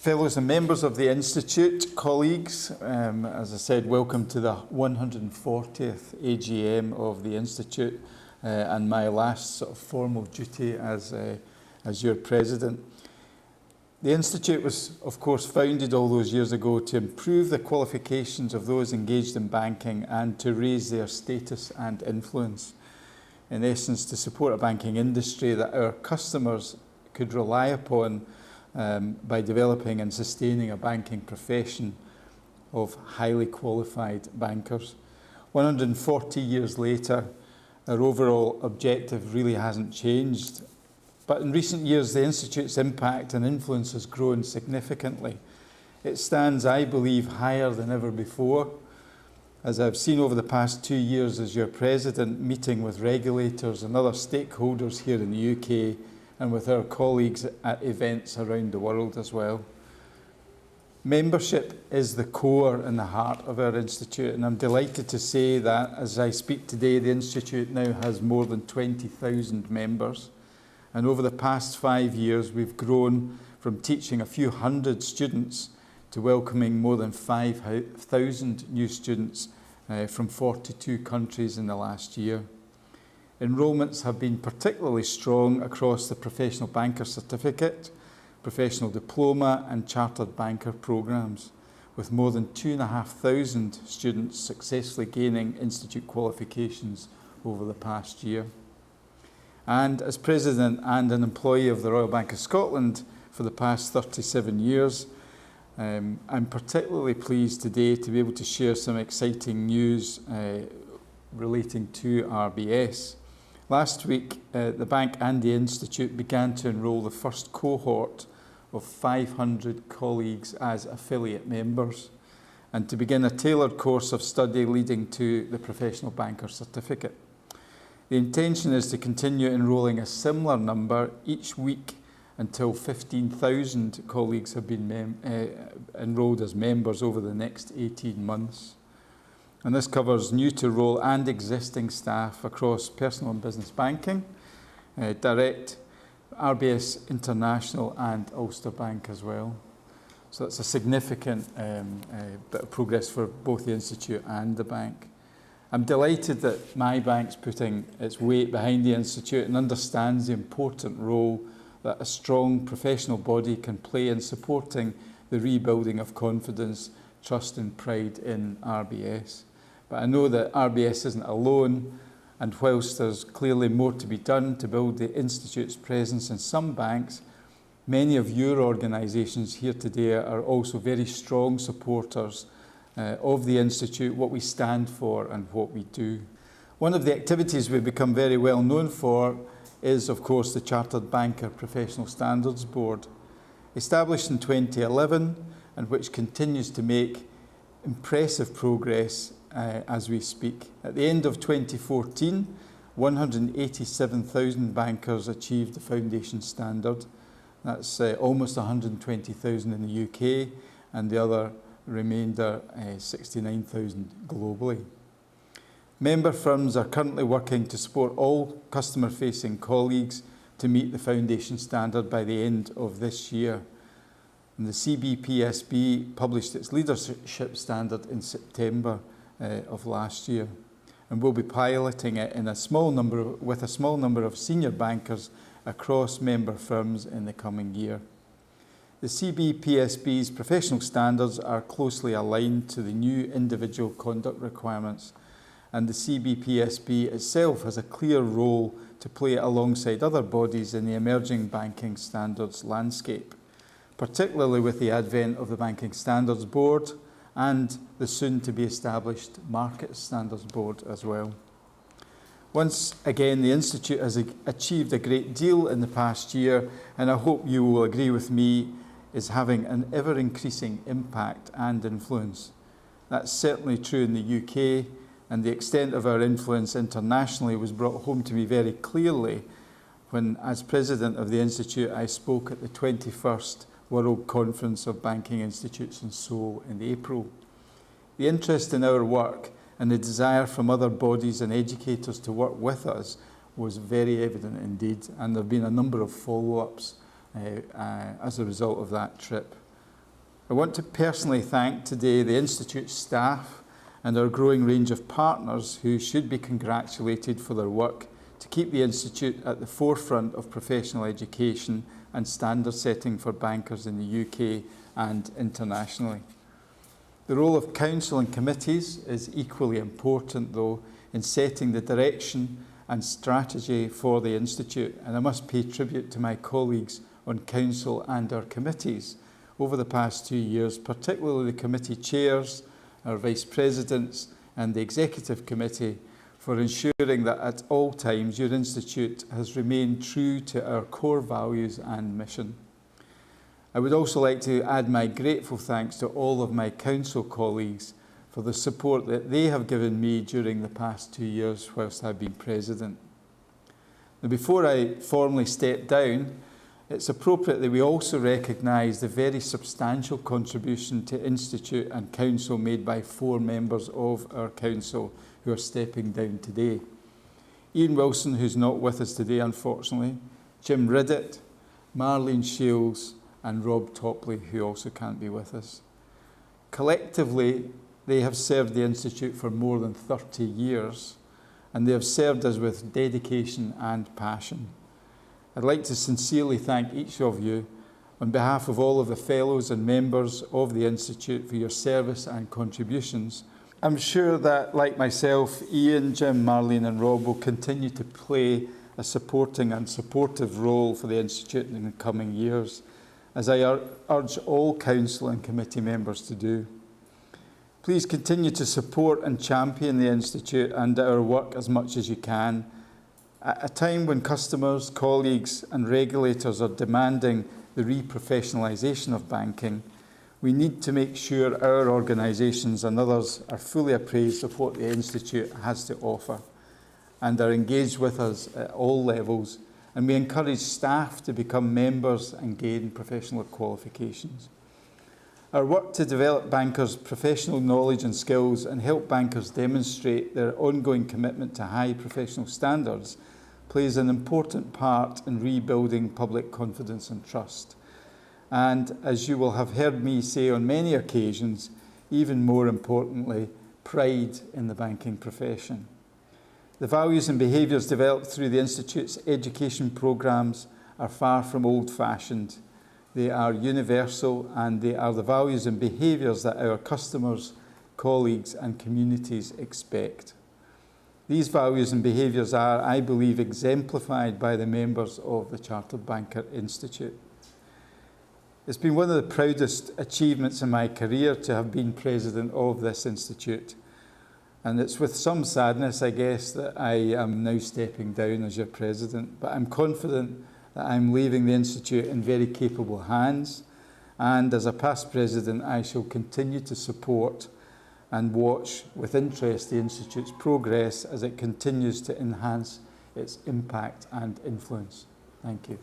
Fellows and members of the Institute, colleagues, as I said, welcome to the 140th AGM of the Institute and my last sort of formal duty as your president. The Institute was, of course, founded all those years ago to improve the qualifications of those engaged in banking and to raise their status and influence. In essence, to support a banking industry that our customers could rely upon by developing and sustaining a banking profession of highly qualified bankers. 140 years later, our overall objective really hasn't changed. But in recent years, the Institute's impact and influence has grown significantly. It stands, I believe, higher than ever before. As I've seen over the past 2 years as your president, meeting with regulators and other stakeholders here in the UK, and with our colleagues at events around the world as well. Membership is the core and the heart of our Institute, and I'm delighted to say that as I speak today, the Institute now has more than 20,000 members. And over the past 5 years, we've grown from teaching a few hundred students to welcoming more than 5,000 new students from 42 countries in the last year. Enrolments have been particularly strong across the Professional Banker Certificate, Professional Diploma and Chartered Banker programmes, with more than 2,500 students successfully gaining Institute qualifications over the past year. And as President and an employee of the Royal Bank of Scotland for the past 37 years, I'm particularly pleased today to be able to share some exciting news relating to RBS. Last week, the bank and the Institute began to enrol the first cohort of 500 colleagues as affiliate members and to begin a tailored course of study leading to the Professional Banker Certificate. The intention is to continue enrolling a similar number each week until 15,000 colleagues have been enrolled as members over the next 18 months. And this covers new to role and existing staff across personal and business banking, direct, RBS International and Ulster Bank as well. So that's a significant bit of progress for both the Institute and the bank. I'm delighted that my bank's putting its weight behind the Institute and understands the important role that a strong professional body can play in supporting the rebuilding of confidence, trust and pride in RBS. But I know that RBS isn't alone, and whilst there's clearly more to be done to build the Institute's presence in some banks, many of your organisations here today are also very strong supporters of the Institute, what we stand for and what we do. One of the activities we've become very well known for is, of course, the Chartered Banker Professional Standards Board, established in 2011 and which continues to make impressive progress as we speak. At the end of 2014, 187,000 bankers achieved the foundation standard. That's almost 120,000 in the UK and the other remainder 69,000 globally. Member firms are currently working to support all customer-facing colleagues to meet the foundation standard by the end of this year. And the CBPSB published its leadership standard in September of last year, and we'll be piloting it in with a small number of senior bankers across member firms in the coming year. The CBPSB's professional standards are closely aligned to the new individual conduct requirements, and the CBPSB itself has a clear role to play alongside other bodies in the emerging banking standards landscape, particularly with the advent of the Banking Standards Board and the soon-to-be established Market Standards Board as well. Once again, the Institute has achieved a great deal in the past year, and I hope you will agree with me, is having an ever-increasing impact and influence. That's certainly true in the UK, and the extent of our influence internationally was brought home to me very clearly when, as President of the Institute, I spoke at the 21st World Conference of Banking Institutes in Seoul in April. The interest in our work and the desire from other bodies and educators to work with us was very evident indeed, and there have been a number of follow-ups as a result of that trip. I want to personally thank today the Institute's staff and our growing range of partners who should be congratulated for their work to keep the Institute at the forefront of professional education and standard setting for bankers in the UK and internationally. The role of council and committees is equally important, though, in setting the direction and strategy for the Institute, and I must pay tribute to my colleagues on council and our committees over the past 2 years, particularly the committee chairs, our vice presidents and the executive committee, for ensuring that at all times your Institute has remained true to our core values and mission. I would also like to add my grateful thanks to all of my council colleagues for the support that they have given me during the past 2 years whilst I've been president. Now, before I formally step down, it's appropriate that we also recognise the very substantial contribution to Institute and Council made by 4 members of our Council who are stepping down today. Ian Wilson, who's not with us today unfortunately, Jim Riddett, Marlene Shields and Rob Topley, who also can't be with us. Collectively, they have served the Institute for more than 30 years, and they have served us with dedication and passion. I'd like to sincerely thank each of you on behalf of all of the fellows and members of the Institute for your service and contributions. I'm sure that, like myself, Ian, Jim, Marlene and Rob will continue to play a supporting and supportive role for the Institute in the coming years, as I urge all council and committee members to do. Please continue to support and champion the Institute and our work as much as you can. At a time when customers, colleagues and regulators are demanding the reprofessionalisation of banking, we need to make sure our organisations and others are fully appraised of what the Institute has to offer and are engaged with us at all levels, and we encourage staff to become members and gain professional qualifications. Our work to develop bankers' professional knowledge and skills and help bankers demonstrate their ongoing commitment to high professional standards plays an important part in rebuilding public confidence and trust. And as you will have heard me say on many occasions, even more importantly, pride in the banking profession. The values and behaviours developed through the Institute's education programmes are far from old-fashioned. They are universal, and they are the values and behaviours that our customers, colleagues and communities expect. These values and behaviours are, I believe, exemplified by the members of the Chartered Banker Institute. It's been one of the proudest achievements in my career to have been president of this institute. And it's with some sadness, I guess, that I am now stepping down as your president. But I'm confident that I'm leaving the Institute in very capable hands. And as a past president, I shall continue to support and watch with interest the Institute's progress as it continues to enhance its impact and influence. Thank you.